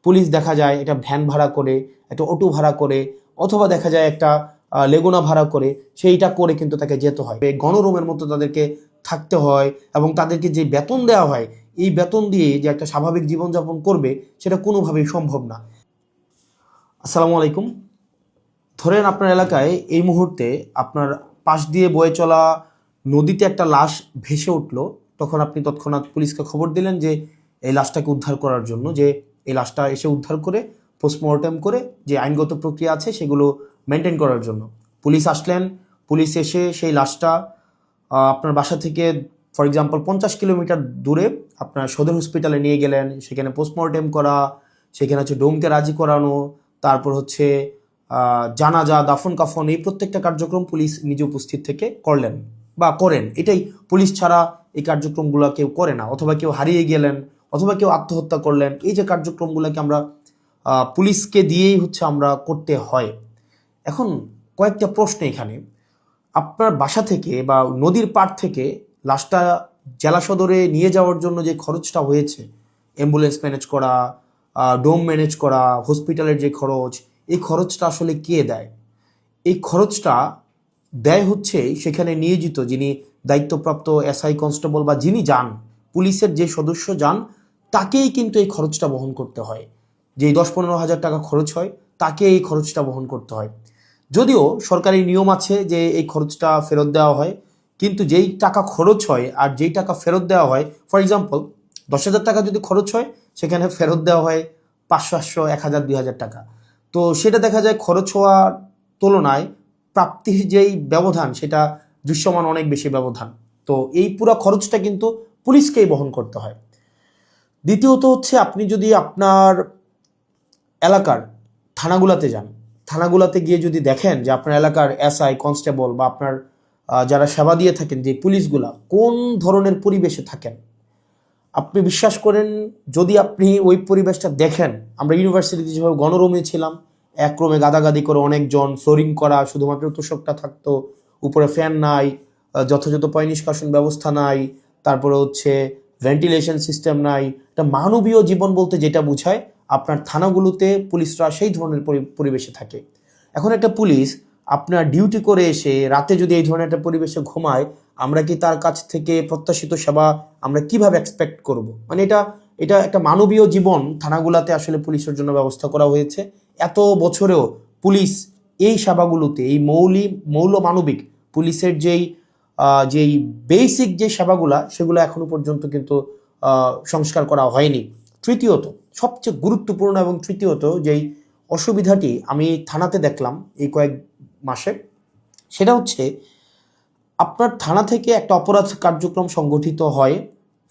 Police দেখা যায় একটা ভ্যান ভাড়া করে, একটা অটো ভাড়া করে, অথবা দেখা যায় একটা লেগুনা ভাড়া করে, সেইটা করে কিন্তু তাকে যেতে হয়। গণরুমের মতো তাদেরকে থাকতে হয় এবং তাদেরকে যে বেতন দেওয়া হয়, এই বেতন দিয়ে যে একটা স্বাভাবিক জীবনযাপন করবে সেটা কোনোভাবেই সম্ভব না। আসসালামু আলাইকুম। ধরেন আপনার এলাকায় এই মুহূর্তে আপনার পাশ দিয়ে বয়ে চলা নদীতে একটা লাশ ভেসে উঠলো, তখন আপনি তৎক্ষণাৎ পুলিশকে খবর দিলেন যে এই লাশটাকে উদ্ধার করার জন্য, যে এই লাশটা এসে উদ্ধার করে পোস্টমর্টেম করে যে আইনগত প্রক্রিয়া আছে সেগুলো মেনটেন করার জন্য পুলিশ আসলেন। পুলিশ এসে সেই লাশটা আপনার বাসা থেকে ফর এক্সাম্পল 50 কিলোমিটার দূরে আপনার সদর হসপিটালে নিয়ে গেলেন। সেখানে পোস্টমর্টেম করা, সেখানে হচ্ছে ডোমকে রাজি করানো, তারপর হচ্ছে জানাজা, দাফন কাফন, এই প্রত্যেকটা কার্যক্রম পুলিশ নিজে উপস্থিত থেকে করলেন বা করেন। এটাই, পুলিশ ছাড়া এই কার্যক্রমগুলো কেউ করে না। অথবা কেউ হারিয়ে গেলেন, অথবা কেউ আত্মহত্যা করলেন, এই যে কার্যক্রমগুলোকে আমরা পুলিশকে দিয়েই হচ্ছে আমরা করতে হয়। এখন কয়েকটা প্রশ্ন এখানে। আপনার বাসা থেকে বা নদীর পাড় থেকে লাশটা জেলা সদরে নিয়ে যাওয়ার জন্য যে খরচটা হয়েছে, অ্যাম্বুলেন্স ম্যানেজ করা, ডোম ম্যানেজ করা, হসপিটালের যে খরচ, এই খরচটা আসলে কে দেয়? এই খরচটা দেয় হচ্ছে সেখানে নিয়োজিত যিনি দায়িত্বপ্রাপ্ত এসআই, কনস্টেবল বা যিনি যান, পুলিশের যে সদস্য যান, তাকেই কিন্তু এই খরচটা বহন করতে হয়। যেই 10-15 হাজার টাকা খরচ হয়, তাকে এই খরচটা বহন করতে হয়। যদিও সরকারি নিয়ম আছে যে এই খরচটা ফেরত দেওয়া হয়, কিন্তু যেই টাকা খরচ হয় আর যেই টাকা ফেরত দেওয়া হয়, ফর এক্সাম্পল 10,000 টাকা যদি খরচ হয়, সেখানে ফেরত দেওয়া হয় 500, 800, 1,000, 2,000 টাকা। তো সেটা দেখা যায় খরচ হওয়ার তুলনায় প্রাপ্তির যেই ব্যবধান, সেটা দৃশ্যমান অনেক বেশি ব্যবধান। তো এই পুরো খরচটা কিন্তু পুলিশকেই বহন করতে হয়। দ্বিতীয়ত হচ্ছে, আপনি যদি আপনার এলাকার থানাগুলাতে যান, থানাগুলাতে গিয়ে যদি দেখেন যে আপনার এলাকার এসআই, কনস্টেবল বা আপনার যারা সেবা দিয়ে থাকেন যে পুলিশগুলা কোন ধরনের পরিবেশে থাকেন, আপনি বিশ্বাস করেন, যদি আপনি ওই পরিবেশটা দেখেন, আমরা ইউনিভার্সিটিতে যেভাবে গণরুমে ছিলাম, এক রুমে গাদাগাদি করে অনেকজন, ফ্লোরিং করা, শুধুমাত্র তোষকটা থাকতো, উপরে ফ্যান নাই, যথাযথ পয় নিষ্কাশন ব্যবস্থা নাই, তারপরে হচ্ছে ভেন্টিলেশন সিস্টেম নাই। একটা মানবীয় জীবন বলতে যেটা বোঝায়, আপনার থানাগুলোতে পুলিশরা সেই ধরনের পরিবেশে থাকে। এখন একটা পুলিশ আপনার ডিউটি করে এসে রাতে যদি এই ধরনের একটা পরিবেশে ঘুমায়, আমরা কি তার কাছ থেকে প্রত্যাশিত সেবা আমরা কিভাবে এক্সপেক্ট করব? মানে এটা এটা একটা মানবীয় জীবন থানাগুলাতে আসলে পুলিশের জন্য ব্যবস্থা করা হয়েছে। এত বছরেও পুলিশ এই সেবাগুলোতে, এই মৌল মানবিক পুলিশের যেই বেসিক যে সেবাগুলা, সেগুলো এখনো পর্যন্ত কিন্তু সংস্কার করা হয়নি। তৃতীয়ত, সবচেয়ে গুরুত্বপূর্ণ এবং তৃতীয়ত যেই অসুবিধাটি আমি থানাতে দেখলাম এই কয়েক মাসে, সেটা হচ্ছে আপনার থানা থেকে একটা অপরাধ কার্যক্রম সংগঠিত হয়,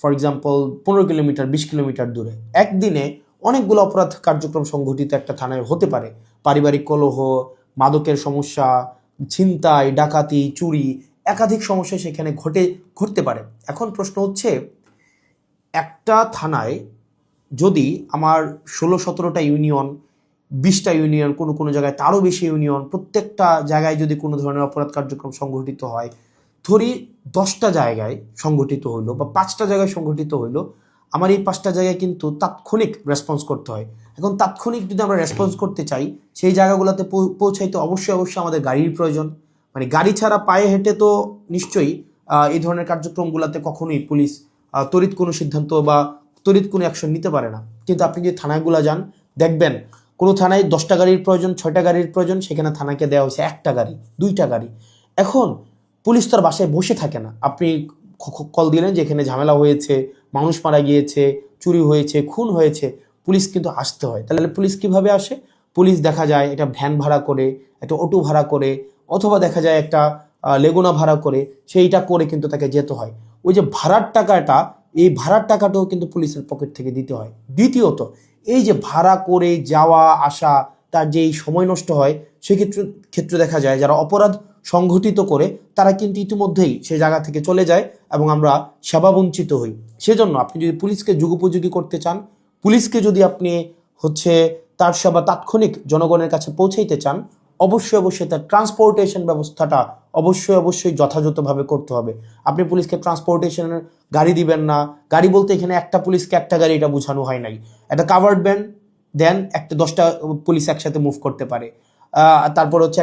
ফর এক্সাম্পল 15 কিলোমিটার, 20 কিলোমিটার দূরে। একদিনে অনেকগুলো অপরাধ কার্যক্রম সংগঠিত একটা থানায় হতে পারে। পারিবারিক কলহ, মাদকের সমস্যা, ছিনতাই, ডাকাতি, চুরি, একাধিক সমস্যা সেখানে ঘটতে পারে। এখন প্রশ্ন হচ্ছে, একটা থানায় যদি আমার 16-17টা ইউনিয়ন, 20টা ইউনিয়ন, কোনো কোনো জায়গায় তারও বেশি ইউনিয়ন, প্রত্যেকটা জায়গায় যদি কোনো ধরনের অপরাধ কার্যক্রম সংঘটিত হয়, ধরি 10টা জায়গায় সংঘটিত হইলো বা 5টা জায়গায় সংঘটিত হইলো, আমার এই 5টা জায়গায় কিন্তু তাৎক্ষণিক রেসপন্স করতে হয়। এখন তাৎক্ষণিক যদি আমরা রেসপন্স করতে চাই, সেই জায়গাগুলোতে পৌঁছাইতে অবশ্যই আমাদের গাড়ির প্রয়োজন। মানে গাড়ি ছাড়া পায়ে হেঁটে তো নিশ্চয়ই এই ধরনের কার্যক্রমগুলোতে কখনোই পুলিশ তড়িৎ কোনো সিদ্ধান্ত বা তড়িৎ কোনো অ্যাকশন নিতে পারে না। কিন্তু আপনি যদি থানাগুলো যান, দেখবেন কোনো থানায় 10টা গাড়ির প্রয়োজন, 6টা গাড়ির প্রয়োজন, সেখানে থানাকে দেওয়া হয়েছে 1টা গাড়ি, 2টা গাড়ি। এখন পুলিশ তো আর বাসায় বসে থাকে না। আপনি কল দিলেন যে এখানে ঝামেলা হয়েছে, মানুষ মারা গিয়েছে, চুরি হয়েছে, খুন হয়েছে, পুলিশ কিন্তু আসতে হয়। তাহলে পুলিশ কিভাবে আসে? পুলিশ দেখা যায় একটা ভ্যান ভাড়া করে, একটা অটো ভাড়া করে, অথবা দেখা যায় একটা লেগুনা ভাড়া করে, সেইটা করে কিন্তু তাকে যেতে হয়। ওই যে ভাড়ার টাকাটা, এই ভাড়ার টাকাটাও কিন্তু পুলিশের পকেট থেকে দিতে হয়। দ্বিতীয়ত, এই যে ভাড়া করে যাওয়া আসা, তার যে এই সময় নষ্ট হয়, সেক্ষেত্রে দেখা যায় যারা অপরাধ সংঘটিত করে তারা কিন্তু ইতিমধ্যেই সে জায়গা থেকে চলে যায় এবং আমরা সেবা বঞ্চিত হই। সেজন্য আপনি যদি পুলিশকে যুগোপযোগী করতে চান, পুলিশকে যদি আপনি হচ্ছে তার সেবা তাৎক্ষণিক জনগণের কাছে পৌঁছাইতে চান, অবশ্যই তার ট্রান্সপোর্টেশন ব্যবস্থাটা অবশ্যই যথাযথভাবে করতে হবে। আপনি পুলিশকে ট্রান্সপোর্টেশনের গাড়ি দিবেন না। গাড়ি বলতে এখানে একটা পুলিশকে একটা গাড়ি, এটা বোঝানো হয় নাই। একটা কাভার্ড ভ্যান, দেন একটা 10টা পুলিশ একসাথে মুভ করতে পারে। তারপর হচ্ছে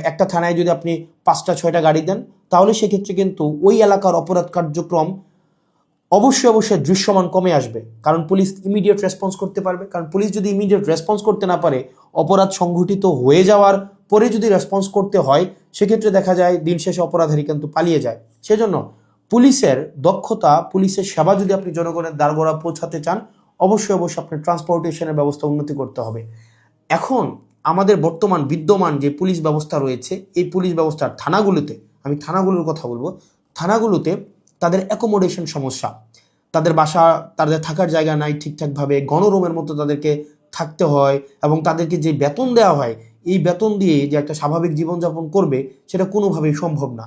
একটা থানায় যদি আপনি 5টা 6টা গাড়ি দেন, তাহলে সেক্ষেত্রে কিন্তু ওই এলাকার অপরাধ কার্যক্রম অবশ্যই দৃশ্যমান কমে আসবে, কারণ পুলিশ ইমিডিয়েট রেসপন্স করতে পারবে। কারণ পুলিশ যদি ইমিডিয়েট রেসপন্স করতে না পারে, অপরাধ সংঘটিত হয়ে যাওয়ার পরে যদি রেসপন্স করতে হয়, সেক্ষেত্রে দেখা যায় দিন শেষে অপরাধী কিন্তু পালিয়ে যায়। সেজন্য পুলিশের দক্ষতা, পুলিশের সেবা যদি আপনি জনগণের দ্বারগোড়া পৌঁছাতে চান, অবশ্যই আপনার ট্রান্সপোর্টেশনের ব্যবস্থা উন্নতি করতে হবে। এখন আমাদের বর্তমান বিদ্যমান যে পুলিশ ব্যবস্থা রয়েছে, এই পুলিশ ব্যবস্থার থানাগুলোতে, আমি থানাগুলোর কথা বলবো, থানাগুলোতে তাদের অ্যাকোমোডেশন সমস্যা, তাদের বাসা, তাদের থাকার জায়গা নাই ঠিকঠাকভাবে, গণরুমের মতো তাদেরকে থাকতে হয়, এবং তাদেরকে যে বেতন দেওয়া হয়, এই বেতন দিয়ে যে একটা স্বাভাবিক জীবনযাপন করবে, সেটা কোনোভাবেই সম্ভব না।